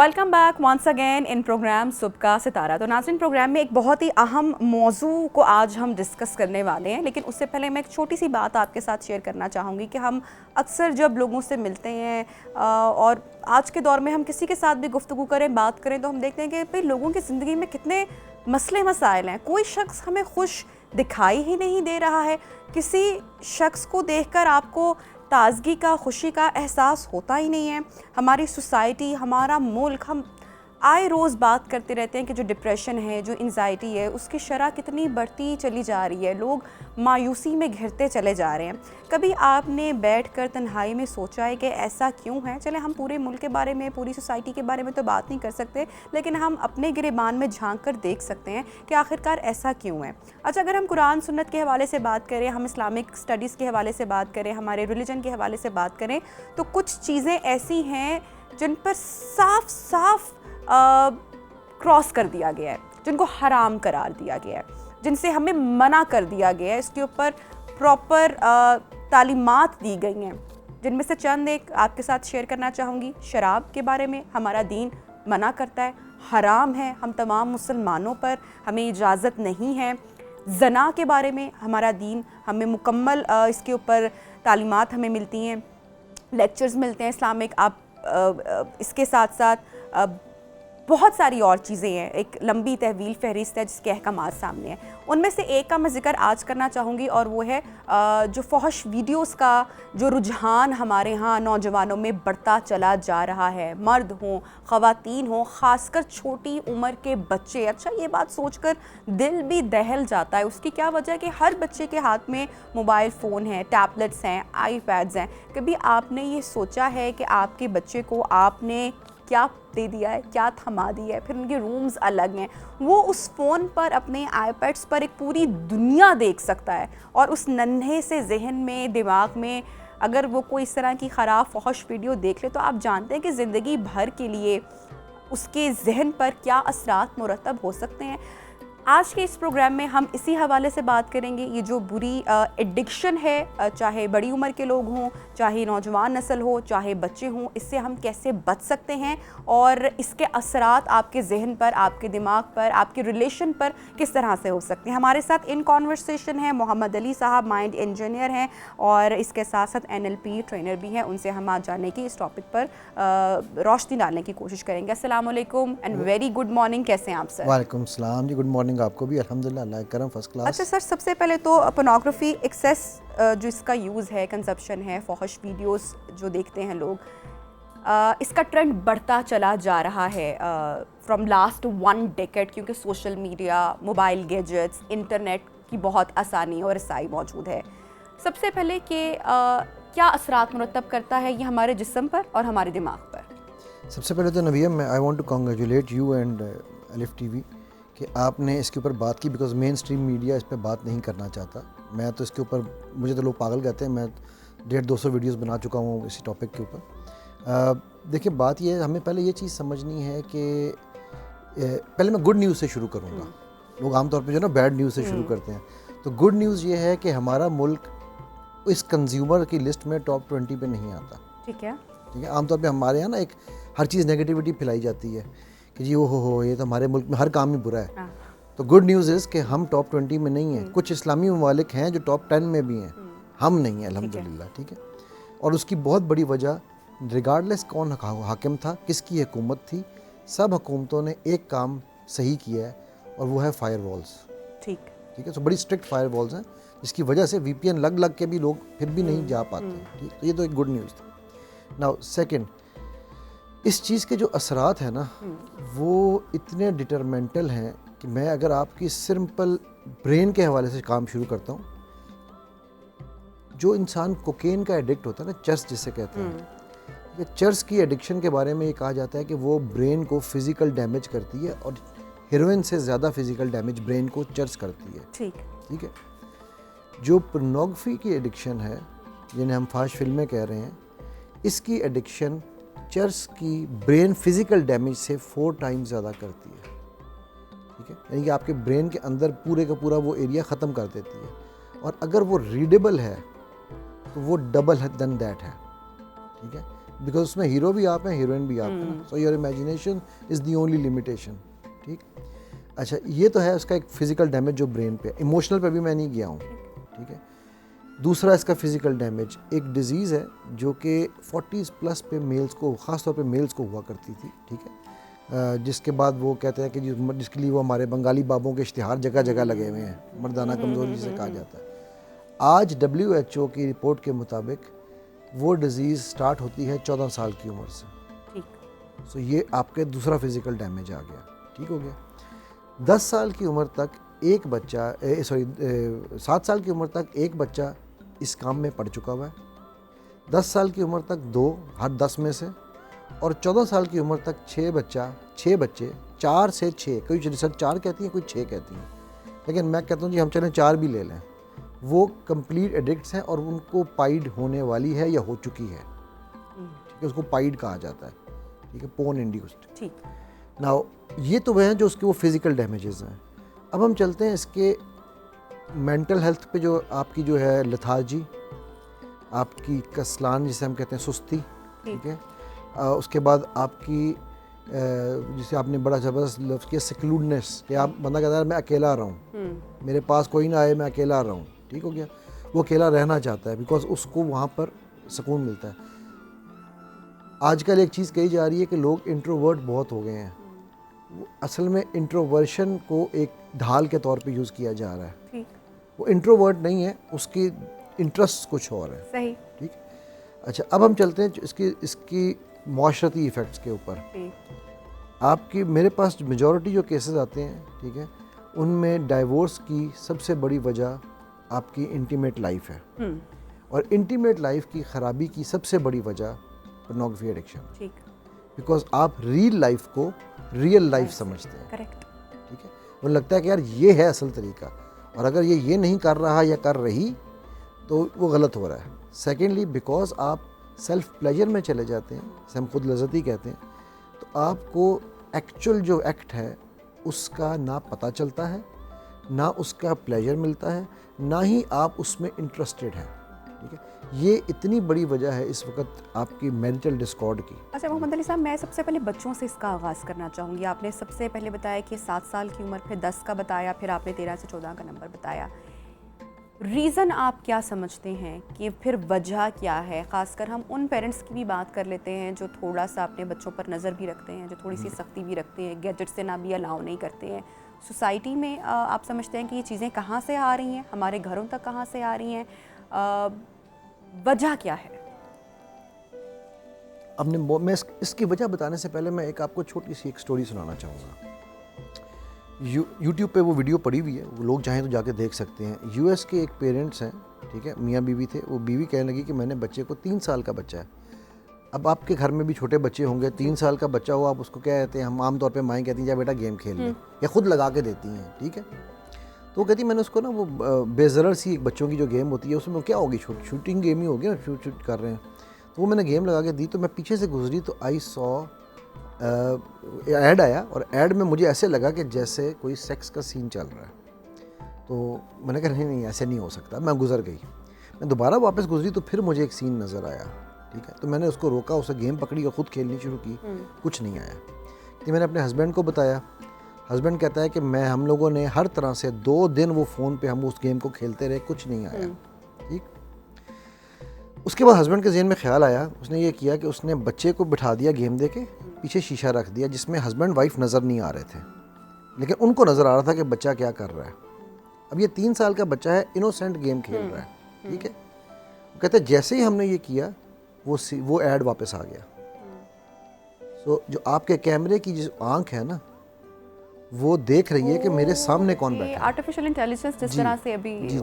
Welcome back once again in programme सुबह का सितारा। तो नाज़रीन, प्रोग्राम में एक बहुत ही अहम मौजू को आज हम डिस्कस करने वाले हैं, लेकिन उससे पहले मैं एक छोटी सी बात आपके साथ शेयर करना चाहूँगी कि हम अक्सर जब लोगों से मिलते हैं और आज के दौर में हम किसी के साथ भी गुफ्तगू करें, बात करें, तो हम देखते हैं कि भाई लोगों की ज़िंदगी में कितने मसले मसाइल हैं। कोई शख्स हमें खुश दिखाई ही नहीं दे रहा है। किसी शख्स को देखकर आपको ताज़गी का, खुशी का एहसास होता ही नहीं है। हमारी सोसाइटी, हमारा मुल्क, हम आए रोज़ बात करते रहते हैं कि जो डिप्रेशन है, जो एंजाइटी है, उसकी शरह कितनी बढ़ती चली जा रही है। लोग मायूसी में घिरते चले जा रहे हैं। कभी आपने बैठकर तन्हाई में सोचा है कि ऐसा क्यों है? चले हम पूरे मुल्क के बारे में, पूरी सोसाइटी के बारे में तो बात नहीं कर सकते, लेकिन हम अपने गिरेबान में झांक कर देख सकते हैं कि आखिरकार ऐसा क्यों है। अच्छा, अगर हम कुरान सुन्नत के हवाले से बात करें, हम इस्लामिक स्टडीज़ के हवाले से बात करें, हमारे रिलीजन के हवाले से बात करें, तो कुछ चीज़ें ऐसी हैं जिन पर साफ साफ क्रॉस कर दिया गया है, जिनको हराम करार दिया गया है, जिनसे हमें मना कर दिया गया है। इसके ऊपर प्रॉपर तालीमात दी गई हैं, जिनमें से चंद एक आपके साथ शेयर करना चाहूँगी। शराब के बारे में हमारा दीन मना करता है, हराम है, हम तमाम मुसलमानों पर हमें इजाज़त नहीं है। ज़ना के बारे में हमारा दीन हमें मुकम्मल इसके ऊपर तालीमात हमें मिलती हैं, लेक्चर्स मिलते हैं इस्लामिक। आप इसके साथ साथ बहुत सारी और चीज़ें हैं, एक लंबी तहवील फहरिस्त है जिसके अहकामात सामने हैं। उनमें से एक का मैं ज़िक्र आज करना चाहूँगी, और वो है जो फहश वीडियोस का जो रुझान हमारे यहाँ नौजवानों में बढ़ता चला जा रहा है। मर्द हों, ख़वातीन हों, ख़ासकर छोटी उम्र के बच्चे। अच्छा, ये बात सोचकर दिल भी दहल जाता है। उसकी क्या वजह है कि हर बच्चे के हाथ में मोबाइल फ़ोन है, टैबलेट्स हैं, आईपैड्स हैं। कभी आपने ये सोचा है कि आपके बच्चे को आपने क्या दे दिया है, क्या थमा दिया है? फिर उनके रूम्स अलग हैं, वो उस फ़ोन पर, अपने आईपैड्स पर एक पूरी दुनिया देख सकता है, और उस नन्हे से जहन में, दिमाग में अगर वो कोई इस तरह की ख़राब फहश वीडियो देख ले, तो आप जानते हैं कि ज़िंदगी भर के लिए उसके जहन पर क्या असरात मुरतब हो सकते हैं। आज के इस प्रोग्राम में हम इसी हवाले से बात करेंगे। ये जो बुरी एडिक्शन है, चाहे बड़ी उम्र के लोग हों, चाहे नौजवान नस्ल हो, चाहे बच्चे हों, इससे हम कैसे बच सकते हैं, और इसके असरात आपके जहन पर, आपके दिमाग पर, आपके रिलेशन पर किस तरह से हो सकते हैं। हमारे साथ इन कॉन्वर्सेशन है मोहम्मद अली साहब, माइंड इंजीनियर हैं, और इसके साथ साथ NLP ट्रेनर भी हैं। उनसे हम आज जानने की इस टॉपिक पर रोशनी डालने की कोशिश करेंगे। अस्सलाम वालेकुम एंड वेरी गुड मॉर्निंग। कैसे हैं आप सर? वालेकुम सलाम जी, गुड मॉर्निंग आपको भी। अल्हम्दुलिल्लाह, अल्लाह करम, फर्स्ट क्लास। अच्छा सर, सबसे पहले तो पोर्नोग्राफी एक्सेस जो इसका यूज़ है, कंजप्शन है, फहश वीडियोस जो देखते हैं लोग, इसका ट्रेंड बढ़ता चला जा रहा है फ्रॉम लास्ट 1 डेकेड, क्योंकि social media, mobile gadgets, internet की बहुत आसानी और रसाई मौजूद है। सबसे पहले कि क्या असरात मुरतब करता है ये हमारे जिस्म पर और हमारे दिमाग पर? सबसे पहले तो Naveem, I want to congratulate you and Alif TV कि आपने इसके ऊपर बात की, बिकॉज मेन स्ट्रीम मीडिया इस पर बात नहीं करना चाहता। मैं तो इसके ऊपर, मुझे तो लोग पागल कहते हैं, मैं 150-200 वीडियोस बना चुका हूँ इसी टॉपिक के ऊपर। देखिए, बात ये है, हमें पहले ये चीज़ समझनी है कि पहले मैं गुड न्यूज़ से शुरू करूँगा। लोग आमतौर पर जो ना बैड न्यूज़ से शुरू करते हैं, तो गुड न्यूज़ ये है कि हमारा मुल्क इस कंज्यूमर की लिस्ट में टॉप 20 पे नहीं आता। ठीक है, ठीक है। आमतौर पे हमारे यहाँ ना एक हर चीज़ नेगेटिविटी फैलाई जाती है कि जी हो ये तो हमारे मुल्क में हर काम ही बुरा है। तो गुड न्यूज़ इज़ कि हम टॉप 20 में नहीं हैं। कुछ इस्लामी ममालिक हैं जो टॉप 10 में भी हैं, हम नहीं हैं अल्हम्दुलिल्लाह। ठीक है। और उसकी बहुत बड़ी वजह, रिगार्डलेस कौन हाकिम था, किसकी हुकूमत थी, सब हुकूमतों ने एक काम सही किया है, और वो है फायर वॉल्स। ठीक है। तो बड़ी स्ट्रिक्ट फायर वॉल्स हैं, जिसकी वजह से VPN लग के भी लोग फिर भी नहीं जा पाते। ठीक, तो ये तो एक गुड न्यूज़ थी। नाउ सेकंड, इस चीज़ के जो असरात हैं ना, वो इतने डिटरमेंटल हैं कि मैं अगर आपकी सिंपल ब्रेन के हवाले से काम शुरू करता हूँ। जो इंसान कोकेन का एडिक्ट होता है ना, चर्स जिसे कहते हैं, ये चर्स की एडिक्शन के बारे में ये कहा जाता है कि वो ब्रेन को फिज़िकल डैमेज करती है, और हेरोइन से ज़्यादा फिज़िकल डैमेज ब्रेन को चर्स करती है। ठीक है। जो पोर्नोग्राफी की एडिक्शन है, जिन्हें हम फाश फिल्में कह रहे हैं, इसकी एडिक्शन चर्स की ब्रेन फिज़िकल डैमेज से 4 टाइम्स ज़्यादा करती है। ठीक है। यानी कि आपके ब्रेन के अंदर पूरे का पूरा वो एरिया ख़त्म कर देती है, और अगर वो रीडेबल है तो वो डबल देन दैट है। ठीक है। बिकॉज उसमें हीरो भी आप हैं, हीरोइन भी आप हैं, so your imagination is the only limitation. ठीक, अच्छा ये तो है उसका एक फिजिकल डैमेज जो ब्रेन पे, इमोशनल पे भी मैं नहीं गया हूँ। ठीक है, दूसरा इसका फिजिकल डैमेज एक डिजीज़ है जो कि 40s प्लस पे मेल्स को, ख़ासतौर पे मेल्स को हुआ करती थी। ठीक है, जिसके बाद वो कहते हैं कि जिसके लिए वो हमारे बंगाली बाबों के इश्तिहार जगह जगह लगे हुए हैं, मर्दाना कमज़ोरी जिसे कहा जाता है। आज WHO की रिपोर्ट के मुताबिक वो डिज़ीज़ स्टार्ट होती है 14 साल की उम्र से। ठीक। सो ये आपके दूसरा फिजिकल डैमेज आ गया। ठीक हो गया। 10 साल की उम्र तक एक बच्चा 7 साल की उम्र तक एक बच्चा इस काम में पड़ चुका हुआ है, 10 साल की उम्र तक 2 हर 10 में से, और 14 साल की उम्र तक 6 बच्चे, 4 से 6, कोई रिसर्च 4 कहती है, कोई 6 कहती है, लेकिन मैं कहता हूँ जी हम चलें 4 भी ले लें, वो कंप्लीट एडिक्ट्स हैं और उनको पाइड होने वाली है या हो चुकी है। ठीक है, उसको पाइड कहा जाता है। ठीक है, पोर्न इंड्यूस्ड। ठीक। नाउ ये तो वह हैं जो उसके वो फिज़िकल डैमेजेस हैं। अब हम चलते हैं इसके मेंटल हेल्थ पे, जो आपकी जो है लेथार्जी, आपकी कस्लान जिसे हम कहते हैं सुस्ती। ठीक है, उसके बाद आपकी जिसे आपने बड़ा ज़बरदस्त लफ्ज़ किया सिक्लूडनेस, कि आप बंदा कहता है मैं अकेला रहा हूँ, मेरे पास कोई ना आए, मैं अकेला रहा हूँ। ठीक हो गया, वो अकेला रहना चाहता है बिकॉज उसको वहाँ पर सुकून मिलता है। आजकल एक चीज़ कही जा रही है कि लोग इंट्रोवर्ट बहुत हो गए हैं। असल में इंट्रोवर्शन को एक ढाल के तौर पे यूज़ किया जा रहा है। ठीक। वो इंट्रोवर्ट नहीं है, उसकी इंटरेस्ट कुछ और है। सही। ठीक, अच्छा अब हम चलते हैं इसकी माशरती इफ़ेक्ट्स के ऊपर। आपकी मेरे पास मेजॉरिटी जो केसेस आते हैं, ठीक है, उनमें डाइवोर्स की सबसे बड़ी वजह आपकी इंटीमेट लाइफ है, और इंटीमेट लाइफ की ख़राबी की सबसे बड़ी वजह पोर्नोग्राफी एडिक्शन। ठीक। बिकॉज आप रियल लाइफ को रियल लाइफ समझते हैं। करेक्ट। ठीक है, और लगता है कि यार ये है असल तरीका, और अगर ये नहीं कर रहा या कर रही तो वो गलत हो रहा है। सेकेंडली बिकॉज आप सेल्फ प्लेजर में चले जाते हैं, जिसे हम खुद लज़्ज़ती कहते हैं, तो आपको एक्चुअल जो एक्ट है उसका ना पता चलता है, ना उसका प्लेजर मिलता है, ना ही आप उसमें इंटरेस्टेड हैं। ठीक है, ये इतनी बड़ी वजह है इस वक्त आपकी मेंटल डिस्कॉर्ड की। अच्छा मोहम्मद अली साहब, मैं सबसे पहले बच्चों से इसका आगाज़ करना चाहूँगी। आपने सबसे पहले बताया कि 7 साल की उम्र, फिर 10 का बताया, फिर आपने 13 से 14 का नंबर बताया। रीज़न आप क्या समझते हैं कि फिर वजह क्या है? ख़ासकर हम उन पेरेंट्स की भी बात कर लेते हैं जो थोड़ा सा अपने बच्चों पर नज़र भी रखते हैं, जो थोड़ी सी सख्ती भी रखते हैं, गैजेट से ना भी अलाउ नहीं करते हैं। सोसाइटी में आप समझते हैं कि ये चीज़ें कहाँ से आ रही हैं, हमारे घरों तक कहाँ से आ रही हैं, वजह क्या है? मैं इसकी वजह बताने से पहले मैं आपको छोटी सी एक स्टोरी सुनाना चाहूँगा। यूट्यूब पे वो वीडियो पड़ी हुई है, वो लोग चाहें तो जाके देख सकते हैं। यूएस के एक पेरेंट्स हैं, ठीक है, मियाँ बीवी थे। वो बीवी कहने लगी कि मैंने बच्चे को 3 साल का बच्चा है। अब आपके घर में भी छोटे बच्चे होंगे, 3 साल का बच्चा हो, आप उसको क्या कहते हैं, हम आमतौर पे माएँ कहती हैं जा बेटा गेम खेल ले, या खुद लगा के देती हैं। ठीक है, तो वो कहती मैंने उसको ना वो बेज़रर सी एक बच्चों की जो गेम होती है उसमें क्या होगी, शूटिंग गेम ही होगी ना, शूट कर रहे हैं। तो वो मैंने गेम लगा के दी, तो मैं पीछे से गुजरी तो आई सॉ ऐड आया, और ऐड में मुझे ऐसे लगा कि जैसे कोई सेक्स का सीन चल रहा है। तो मैंने कहा नहीं ऐसे नहीं हो सकता, मैं गुजर गई। मैं दोबारा वापस गुजरी तो फिर मुझे एक सीन नज़र आया। ठीक है, तो मैंने उसको रोका, उसे गेम पकड़ी और ख़ुद खेलनी शुरू की, कुछ नहीं आया। तो मैंने अपने हस्बैंड को बताया। हस्बैंड कहता है कि हम लोगों ने हर तरह से 2 दिन वो फ़ोन पे हम उस गेम को खेलते रहे, कुछ नहीं आया। ठीक, उसके बाद हस्बैंड के ज़हन में ख्याल आया, उसने ये किया कि उसने बच्चे को बिठा दिया गेम दे के, पीछे शीशा रख दिया जिसमें हस्बैंड वाइफ नज़र नहीं आ रहे थे, लेकिन उनको नज़र आ रहा था कि बच्चा क्या कर रहा है। अब ये 3 साल का बच्चा है, इनोसेंट गेम खेल रहा है। ठीक है, वो कहते हैं जैसे ही हमने ये किया वो ऐड वापस आ गया। सो जो आपके कैमरे की जो आँख है ना, वो देख रही है कि मेरे सामने कौन बैठा है। आर्टिफिशियल इंटेलिजेंस जिस तरह से अभी जी।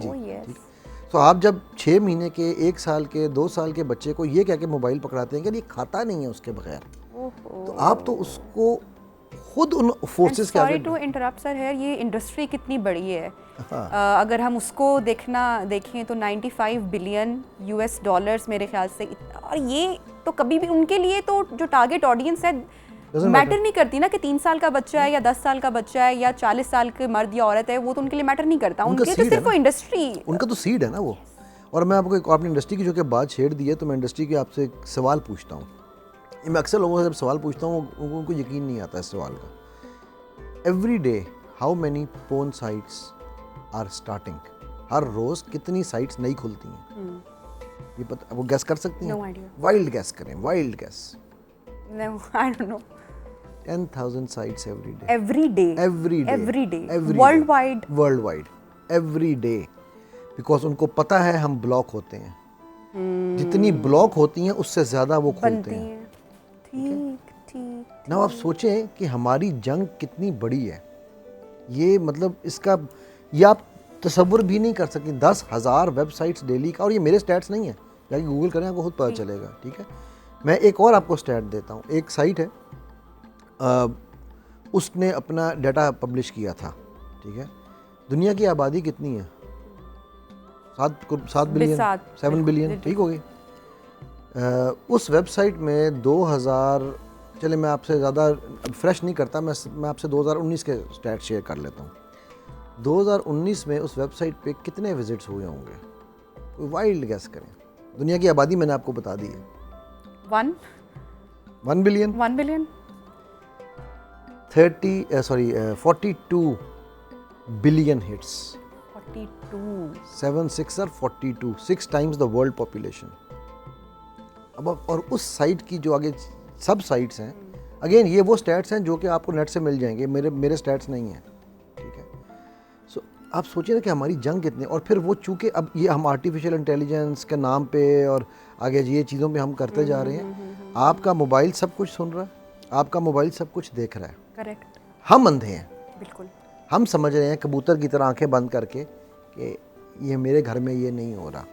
तो आप जब 6 महीने के, 1 साल के, 2 साल के बच्चे को ये कह के मोबाइल पकड़ाते हैं कि ये खाता नहीं है उसके बगैर, तो आप तो उसको खुद उन फोर्सेस के आगे। सॉरी टू इंटरप्ट सर है, ये इंडस्ट्री कितनी बड़ी है। अगर हम उसको देखें तो 95 बिलियन US डॉलर्स मेरे ख्याल से, और ये तो कभी भी उनके लिए तो जो टारगेट ऑडियंस है मैटर नहीं करती ना कि 3 साल का बच्चा है या 10 साल का बच्चा है या 40 साल के मर्द या औरत है, वो तो उनके लिए मैटर नहीं करता। उनके तो सिर्फ वो इंडस्ट्री, उनका तो सीड है ना वो। और मैं आपको एक अपनी इंडस्ट्री की जो कि बात छेड़ दी है, तो मैं इंडस्ट्री के आपसे एक सवाल पूछता हूँ। मैं अक्सर लोगों से जब सवाल पूछता हूँ उनको यकीन नहीं आता इस सवाल का। Every day how many porn sites are starting, हर रोज कितनी साइट्स नई खुलती हैं? ये पता, वो गैस कर सकती हैं? No idea. वाइल्ड गैस करें, wild gas. No, I don't know. 10,000 sites every day. Every day. Every day. Every day. Every Worldwide. day. Worldwide. Every day. Because उनको पता है हम ब्लॉक होते हैं। जितनी ब्लॉक होती हैं उससे ज़्यादा वो खोलते बनती हैं। हैं। ठीक ठीक। ना आप सोचें कि हमारी जंग कितनी बड़ी है। ये मतलब इसका ये आप तसव्वुर भी नहीं कर सकते। 10,000 वेबसाइट्स डेली का, और ये मेरे स्टैट्स नहीं है, जाके गूगल करें आपको खुद पता चलेगा। ठीक है, मैं एक और आपको स्टैट देता हूँ। एक साइट है, उसने अपना डाटा पब्लिश किया था। ठीक है, दुनिया की आबादी कितनी है? 7 बिलियन, 7 बिलियन, ठीक हो गई। उस वेबसाइट में 2000, चले मैं आपसे ज़्यादा फ्रेश नहीं करता, मैं आपसे 2019 के स्टैट शेयर कर लेता हूँ। 2019 में उस वेबसाइट पे कितने विजिट्स हुए होंगे? कोई वाइल्ड गैस करें। दुनिया की आबादी मैंने आपको बता दी है। 1 billion, 1 billion, 42 billion hits. 42, 7 6 are 42, 6 times the world population। अब और उस साइट की जो आगे सब साइट्स हैं, अगेन ये वो स्टैट्स हैं जो कि आपको नेट से मिल जाएंगे, मेरे स्टैट्स नहीं हैं। ठीक है, सो आप सोचिए ना कि हमारी जंग कितनी, और फिर वो चूँकि अब ये हम आर्टिफिशियल इंटेलिजेंस के नाम पे और आगे ये चीज़ों पे हम करते जा रहे हैं। आपका मोबाइल सब कुछ सुन रहा है, आपका मोबाइल सब कुछ देख रहा है। करेक्ट, हम अंधे हैं, बिल्कुल। हम समझ रहे हैं कबूतर की तरह आंखें बंद करके कि ये मेरे घर में ये नहीं हो रहा।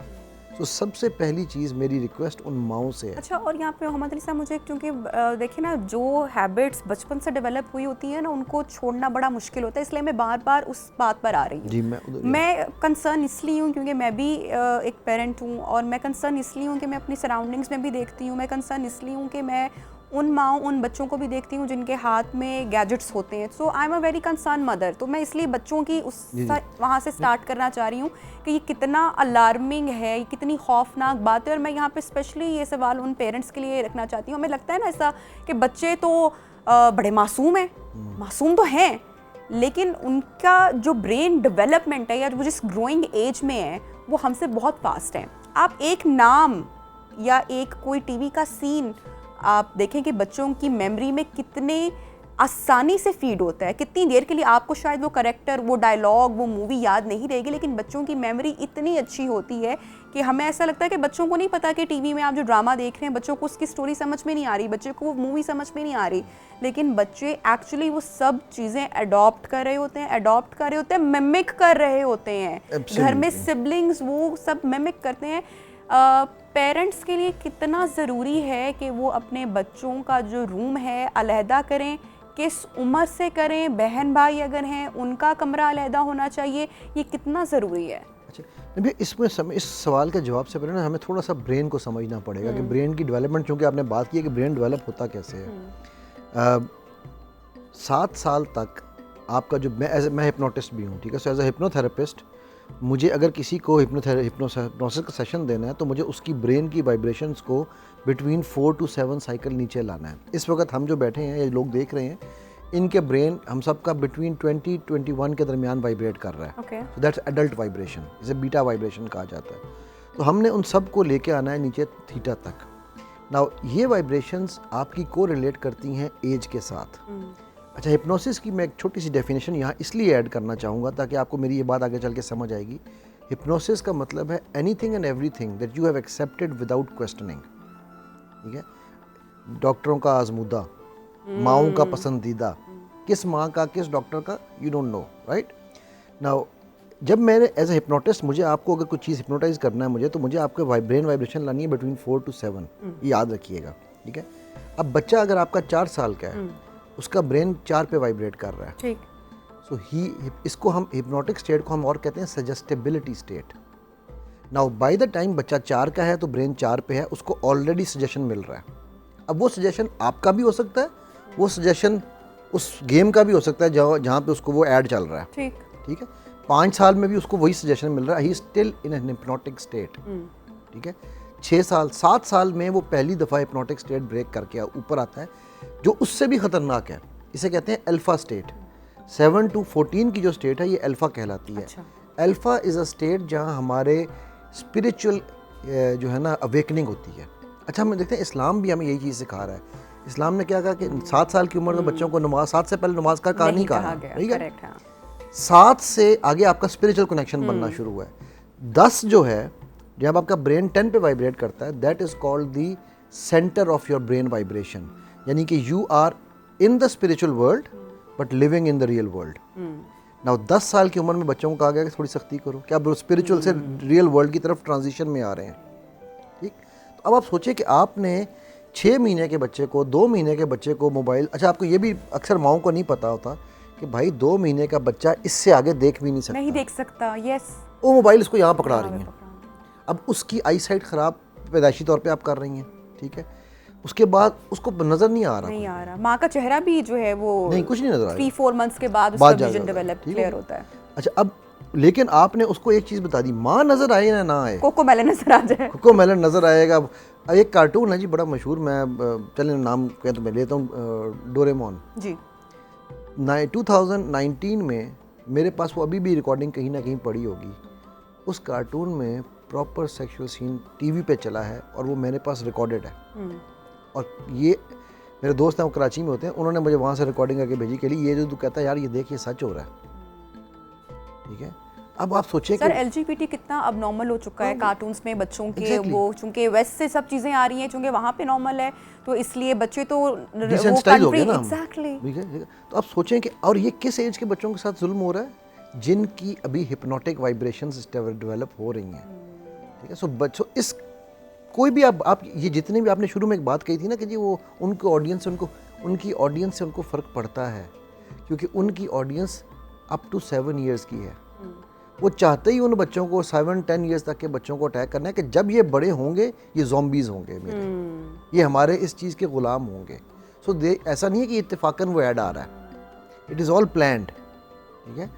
तो सबसे पहली चीज़ मेरी रिक्वेस्ट उन माओं से है। अच्छा, और यहाँ पे मोहम्मद अली साहब, मुझे क्योंकि देखिए ना, जो हैबिट्स बचपन से डेवलप हुई होती है ना, उनको छोड़ना बड़ा मुश्किल होता है, इसलिए मैं बार बार उस बात पर आ रही हूँ। जी, मैं कंसर्न इसलिए हूँ क्योंकि मैं भी एक पेरेंट हूँ, और मैं कंसर्न इसलिए हूँ कि मैं अपनी सराउंडिंग्स में भी देखती हूँ। मैं कंसर्न इसलिए हूँ कि मैं उन माओं, उन बच्चों को भी देखती हूँ जिनके हाथ में गैजेट्स होते हैं। So I am a very concern mother. तो मैं इसलिए बच्चों की वहाँ से स्टार्ट करना चाह रही हूँ कि ये कितना अलार्मिंग है, ये कितनी खौफनाक बात है। और मैं यहाँ पे स्पेशली ये सवाल उन पेरेंट्स के लिए रखना चाहती हूँ। हमें लगता है ना ऐसा कि बच्चे तो बड़े मासूम हैं, मासूम तो हैं, लेकिन उनका जो ब्रेन डेवलपमेंट है या वो जिस ग्रोइंग एज में है वो हमसे बहुत फास्ट है। आप एक नाम या एक कोई टीवी का सीन आप देखें कि बच्चों की मेमोरी में कितने आसानी से फीड होता है। कितनी देर के लिए आपको शायद वो करेक्टर, वो डायलॉग, वो मूवी याद नहीं रहेगी, लेकिन बच्चों की मेमोरी इतनी अच्छी होती है कि हमें ऐसा लगता है कि बच्चों को नहीं पता कि टीवी में आप जो ड्रामा देख रहे हैं, बच्चों को उसकी स्टोरी समझ में नहीं आ रही, बच्चे को वो मूवी समझ में नहीं आ रही, लेकिन बच्चे एक्चुअली वो सब चीज़ें अडॉप्ट कर रहे होते हैं, मिमिक कर रहे होते हैं। घर में सिबलिंग्स वो सब मिमिक करते हैं। पेरेंट्स के लिए कितना ज़रूरी है कि वो अपने बच्चों का जो रूम है अलहदा करें, किस उम्र से करें, बहन भाई अगर हैं उनका कमरा अलहदा होना चाहिए, ये कितना ज़रूरी है? अच्छा भैया, इस सवाल के जवाब से पहले ना हमें थोड़ा सा ब्रेन को समझना पड़ेगा कि ब्रेन की डेवलपमेंट, चूँकि आपने बात की है कि ब्रेन डेवलप होता कैसे है। 7 साल तक आपका जो, मैं हिप्नोटिस्ट भी हूँ, ठीक है, सो एज ए हिप्नोथेरेपिस्ट मुझे अगर किसी को हिप्नोसिस का सेशन देना है तो मुझे उसकी ब्रेन की वाइब्रेशंस को बिटवीन 4 to 7 साइकिल नीचे लाना है। इस वक्त हम जो बैठे हैं, ये लोग देख रहे हैं, इनके ब्रेन हम सब का बिटवीन 20-21 के दरमियान वाइब्रेट कर रहा है। सो दैट्स एडल्ट वाइब्रेशन, इसे बीटा वाइब्रेशन कहा जाता है। तो हमने उन सब को लेके आना है नीचे थीटा तक। नाउ ये वाइब्रेशंस आपकी को रिलेट करती हैं एज के साथ। अच्छा, हिप्नोसिस की मैं एक छोटी सी डेफिनेशन यहाँ इसलिए ऐड करना चाहूँगा ताकि आपको मेरी ये बात आगे चल के समझ आएगी। हिप्नोसिस का मतलब है anything and everything that you have accepted without questioning. ठीक है, डॉक्टरों का आजमूदा, माओं का पसंदीदा, किस माँ का किस डॉक्टर का you don't know, right. Now जब मेरे एज ए हिप्नोटिस्ट मुझे आपको अगर कुछ चीज़ हिप्नोटाइज करना है मुझे, तो मुझे आपके ब्रेन वाइब्रेशन लानी है बिटवीन 4 to 7, ये याद रखिएगा। ठीक है, अब बच्चा अगर आपका 4 साल का है, उसका ब्रेन 4 पे वाइब्रेट कर रहा है। ठीक, सो इसको हम हिप्नोटिक स्टेट को हम और कहते हैं suggestibility state. Now by the time बच्चा 4 का है तो ब्रेन 4 पे है, उसको ऑलरेडी सजेशन मिल रहा है। अब वो सजेशन आपका भी हो सकता है, वो सजेशन उस गेम का भी हो सकता है जहाँ पे उसको वो ऐड चल रहा है। ठीक है, 5 साल में भी उसको वही सजेशन मिल रहा है, he still in an hypnotic state. ठीक है, 6 साल 7 साल में वो पहली दफ़ा हिप्नोटिक स्टेट ब्रेक करके ऊपर आता है, जो उससे भी ख़तरनाक है। इसे कहते हैं अल्फ़ा स्टेट। 7 to 14 की जो स्टेट है ये अल्फ़ा कहलाती है। अच्छा। अल्फ़ा इज़ अ स्टेट जहाँ हमारे स्पिरिचुअल जो है ना अवेकनिंग होती है। अच्छा, हम देखते हैं इस्लाम भी हमें यही चीज़ सिखा रहा है। इस्लाम ने क्या कहा कि 7 साल की उम्र में बच्चों को नमाज, 7 से पहले नमाज का कहा नहीं कहा, ठीक है। करेक्ट, हाँ। 7 से आगे आपका स्पिरिचुअल कनेक्शन बनना शुरू हुआ है। 10 जो है, जब आपका ब्रेन 10 पे वाइब्रेट करता है, that is called the centre of your brain vibration, यानी कि you are in the spiritual world but living in the real world. Now 10 साल की उम्र में बच्चों को कहा गया कि थोड़ी सख्ती करो, क्या आप स्पिरिचुअल से रियल वर्ल्ड की तरफ ट्रांजिशन में आ रहे हैं, ठीक। तो अब आप सोचिए कि आपने 6 महीने के बच्चे को, 2 महीने के बच्चे को मोबाइल, अच्छा आपको ये भी अक्सर माओं को नहीं पता होता कि भाई 2 महीने का बच्चा इससे आगे देख भी नहीं सकता, नहीं देख सकता, यस। वो मोबाइल इसको यहाँ पकड़ा रही हैं। अब उसकी आई साइट ख़राब पैदाइशी तौर पे आप कर रही हैं, ठीक है। उसके बाद उसको नज़र नहीं आ रहा, माँ का चेहरा भी जो है वो नहीं, कुछ नहीं नज़र आ रहा, 3-4 मंथ्स के बाद उसका विजन डेवलप क्लियर होता है। अच्छा, अब लेकिन आपने उसको एक चीज़ बता दी, माँ नज़र आए ना ना आए, कोकोमेलन नज़र आ जाए, कोकोमेलन नज़र आएगा। अब एक कार्टून है जी बड़ा मशहूर, मैं चलें नाम कहें तो मैं लेता हूँ, डोरेमोन जी। 2019 में मेरे पास वो अभी भी रिकॉर्डिंग कहीं ना कहीं पड़ी होगी। उस कार्टून में प्रॉपर सेक्सुअल सीन टीवी पे चला है और वो मेरे पास रिकॉर्डेड है। और ये मेरे दोस्त हैं, वो कराची में होते हैं, उन्होंने मुझे वहाँ से रिकॉर्डिंग करके भेजी के लिए, ये जो तू कहता है यार ये देख ये सच हो रहा है, ठीक है। अब आप सोचिए सर एलजीबीटी कितना अब नॉर्मल हो चुका है कार्टून्स में बच्चों के, वो चूंकि वेस्ट से सब चीज़ें आ रही हैं, चूंकि वहाँ पे नॉर्मल है, तो इसलिए बच्चे तो वो कंट्री, एग्जैक्टली। ठीक है। तो आप सोचें कि और ये किस एज के बच्चों के साथ जुल्म हो रहा है, जिनकी अभी हिप्नोटिक वाइब्रेशंस डेवलप हो रही हैं, ठीक है। सो बच्चों इस कोई भी आप ये जितने भी आपने शुरू में एक बात कही थी ना कि जी वो उनकी ऑडियंस से उनको फ़र्क पड़ता है, क्योंकि उनकी ऑडियंस अप टू 7 ईयर्स की है। वो चाहते ही उन बच्चों को 7-10 ईयर्स तक के बच्चों को अटैक करना है कि जब ये बड़े होंगे ये ज़ॉम्बीज़ होंगे मेरे, ये हमारे इस चीज़ के ग़ुलाम होंगे। सो ऐसा नहीं है कि इत्तेफाकन वो ऐड आ रहा है, इट इज़ ऑल प्लान्ड, ठीक है।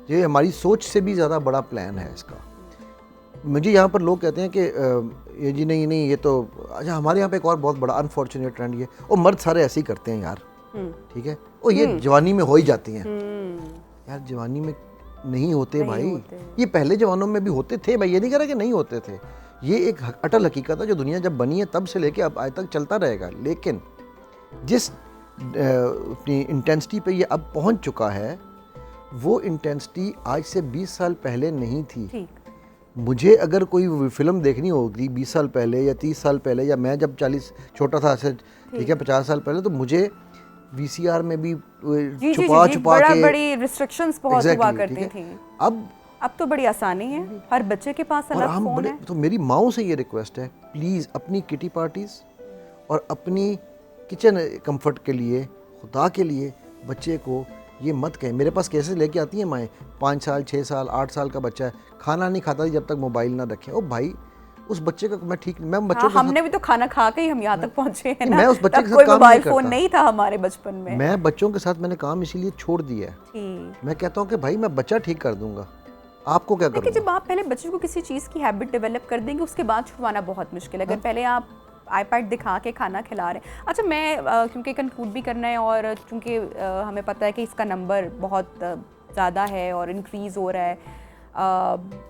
ये हमारी सोच से भी ज़्यादा बड़ा प्लान है इसका। मुझे यहाँ पर लोग कहते हैं कि ये जी नहीं ये तो, अच्छा हमारे यहाँ पे एक और बहुत बड़ा अनफॉर्चुनेट ट्रेंड ये, और मर्द सारे ऐसे ही करते हैं यार, ठीक है, और ये जवानी में हो ही जाती हैं। यार जवानी में नहीं होते भाई, ये पहले जवानों में भी होते थे भाई, ये नहीं कह रहा कि नहीं होते थे, ये एक अटल हकीकत है जो दुनिया जब बनी है तब से लेके अब आज तक चलता रहेगा। लेकिन जिस अपनी इंटेंसिटी पे ये अब पहुंच चुका है, वो इंटेंसिटी आज से 20 साल पहले नहीं थी। मुझे अगर कोई फिल्म देखनी होगी 20 साल पहले या 30 साल पहले, या मैं जब 40 छोटा था, ठीक है 50 साल पहले, तो मुझे VCR में भी छुपा के बड़ी रिस्ट्रिक्शंस बहुत हुआ करती थी। अब तो बड़ी आसानी है, हर बच्चे के पास अलग फोन है। तो मेरी माओ से ये रिक्वेस्ट है, प्लीज़ अपनी किटी पार्टीज और अपनी किचन कंफर्ट के लिए, खुदा के लिए बच्चे को ये मत कहें। मेरे पास केसेस लेके आती हैं माएँ, 5 साल 6 साल 8 साल का बच्चा है, खाना नहीं खाता जब तक मोबाइल ना रखे। ओ भाई उस बच्चे का मैं ठीक, मैं बच्चों हमने भी तो खाना खा के ही हम यहाँ तक पहुँचे हैं ना। मैं उस बच्चे के साथ कोई काम मोबाइल नहीं फोन करता, नहीं था हमारे बचपन में। मैं बच्चों के साथ मैंने काम इसीलिए छोड़ दिया है। मैं कहता हूँ कि भाई मैं बच्चा ठीक कर दूंगा, आपको क्या करूँगा। जब आप पहले बच्चे को किसी चीज़ की हैबिट डेवलप कर देंगे, उसके बाद छुड़वाना बहुत मुश्किल है। अगर पहले आप आईपैड दिखा के खाना खिला रहे हैं। अच्छा, मैं क्योंकि कंक्लूड भी करना है, और क्योंकि हमें पता है कि इसका नंबर बहुत ज़्यादा है और इंक्रीज़ हो रहा है,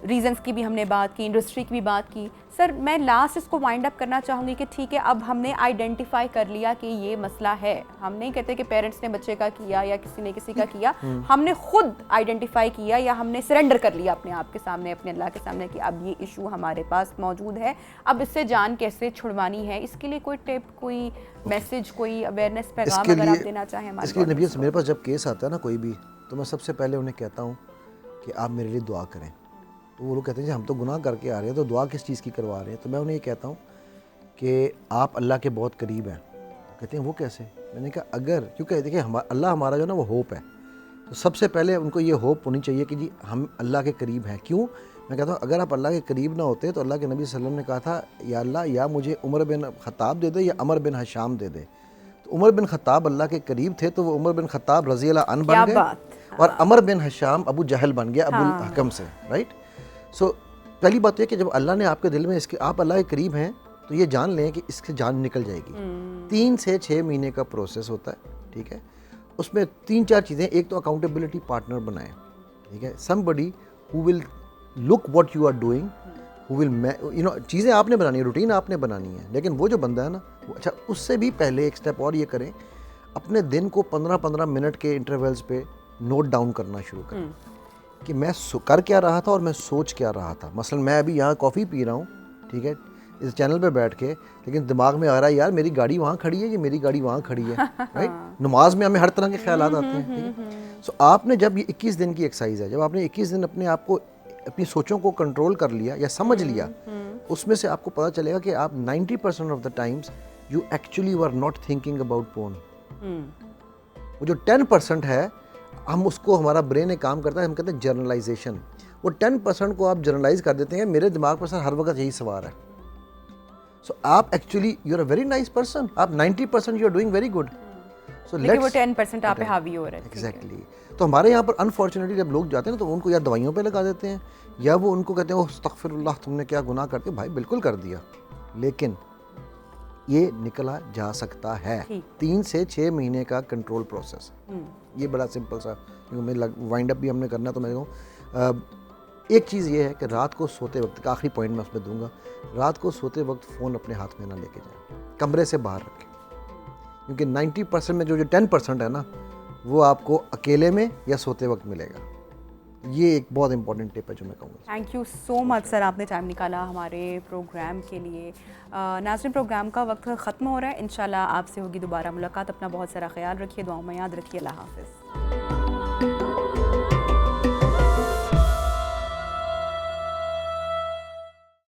रीजंस की भी हमने बात की, इंडस्ट्री की भी बात की। सर मैं लास्ट इसको वाइंड अप करना चाहूँगी कि ठीक है, अब हमने आइडेंटिफाई कर लिया कि ये मसला है। हम नहीं कहते कि पेरेंट्स ने बच्चे का किया या किसी ने किसी का किया, हमने खुद आइडेंटिफाई किया या हमने सरेंडर कर लिया अपने आप के सामने, अपने अल्लाह के सामने कि अब ये इशू हमारे पास मौजूद है, अब इससे जान कैसे छुड़वानी है। इसके लिए कोई टिप, कोई मैसेज, कोई अवेयरनेस पैगाम अगर आप देना चाहें हमारे। इसके लिए मेरे पास जब केस आता है ना कोई भी, तो मैं सबसे पहले उन्हें कहता हूँ कि आप मेरे लिए दुआ करें। तो वो लोग कहते हैं जी हम तो गुनाह करके आ रहे हैं, तो दुआ किस चीज़ की करवा रहे हैं। तो मैं उन्हें ये कहता हूँ कि आप अल्लाह के बहुत करीब हैं। कहते हैं वो कैसे? मैंने कहा अगर, क्योंकि देखिए अल्लाह हमारा जो ना वो होप है, तो सबसे पहले उनको ये होप होनी चाहिए कि जी हम अल्लाह के करीब हैं। क्यों? मैं कहता हूँ अगर आप अल्लाह के करीब ना होते तो अल्लाह के नबी सल्लल्लाहु अलैहि वसल्लम ने कहा था या अल्लाह या मुझे उमर बिन ख़त्ताब दे दे या अमर बिन हशाम दे दे। तो उमर बिन ख़त्ताब अल्लाह के करीब थे, तो वो उमर बिन ख़त्ताब रज़ी अल्लाह अन बन गए, और अमर बिन हशाम अबू जहल बन गया अबुल हकम से, राइट। सो पहली बात तो ये कि जब अल्लाह ने आपके दिल में इसके, आप अल्लाह के करीब हैं, तो ये जान लें कि इससे जान निकल जाएगी। 3 से 6 महीने का प्रोसेस होता है, ठीक है। उसमें 3-4 चीज़ें, एक तो अकाउंटेबिलिटी पार्टनर बनाएं, ठीक है। Somebody who will look what you are doing, who will चीज़ें आपने बनानी है, रूटीन आपने बनानी है, लेकिन वो जो बंदा है ना वो, अच्छा उससे भी पहले एक स्टेप और ये करें, अपने दिन को 15-15 मिनट के इंटरवल्स पे नोट डाउन करना शुरू करें कि मैं कर क्या रहा था और मैं सोच क्या रहा था। मसलन मैं अभी यहाँ कॉफ़ी पी रहा हूँ, ठीक है, इस चैनल पे बैठ के, लेकिन दिमाग में आ रहा है यार मेरी गाड़ी वहाँ खड़ी है, ये मेरी गाड़ी वहाँ खड़ी है, राइट। नमाज में हमें हर तरह के ख्यालात आते हैं, ठीक है। सो आपने जब ये 21 दिन की एक्सरसाइज है, जब आपने 21 दिन अपने आप को, अपनी सोचों को कंट्रोल कर लिया या समझ लिया, उसमें से आपको पता चलेगा कि आप 90% of the times you actually were not thinking about porn. वो जो 10% है, हम उसको, हमारा ब्रेन एक काम करता है, हम कहते हैं जर्नलाइजेशन। वो 10% को आप जर्नलाइज कर देते हैं, मेरे दिमाग पर सर हर वक्त यही सवार है। सो आप actually you are a very nice person, आप 90% you are doing very good. So लेकिन वो 10% आप पे हावी हो रहे हैं। एग्जैक्टली। तो हमारे यहाँ पर अनफॉर्चुनेटली जब लोग जाते हैं ना, तो उनको या दवाइयों पे लगा देते हैं, या वो उनको कहते हैं ओह अस्तगफिरुल्लाह तुमने क्या गुनाह करके, भाई बिल्कुल कर दिया, लेकिन ये निकला जा सकता है। 3 से 6 महीने का कंट्रोल प्रोसेस, ये बड़ा सिंपल सा, क्योंकि वाइंड अप भी हमने करना, तो मैं कहूँ एक चीज़ ये है कि रात को सोते वक्त का आखिरी पॉइंट मैं उसमें दूंगा, रात को सोते वक्त फ़ोन अपने हाथ में ना लेके जाए, कमरे से बाहर रखें, क्योंकि 90% में जो 10% है ना, वो आपको अकेले में या सोते वक्त मिलेगा। ये एक बहुत इंपॉर्टेंट टिप है जो मैं कहूँगा। Thank you so much sir, आपने टाइम निकाला हमारे प्रोग्राम के लिए। नाज़रीन, प्रोग्राम का वक्त ख़त्म हो रहा है, इंशाल्लाह आपसे होगी दोबारा मुलाकात। अपना बहुत सारा ख्याल रखिए, दुआओं में याद रखिए। अल्लाह हाफ़िज़।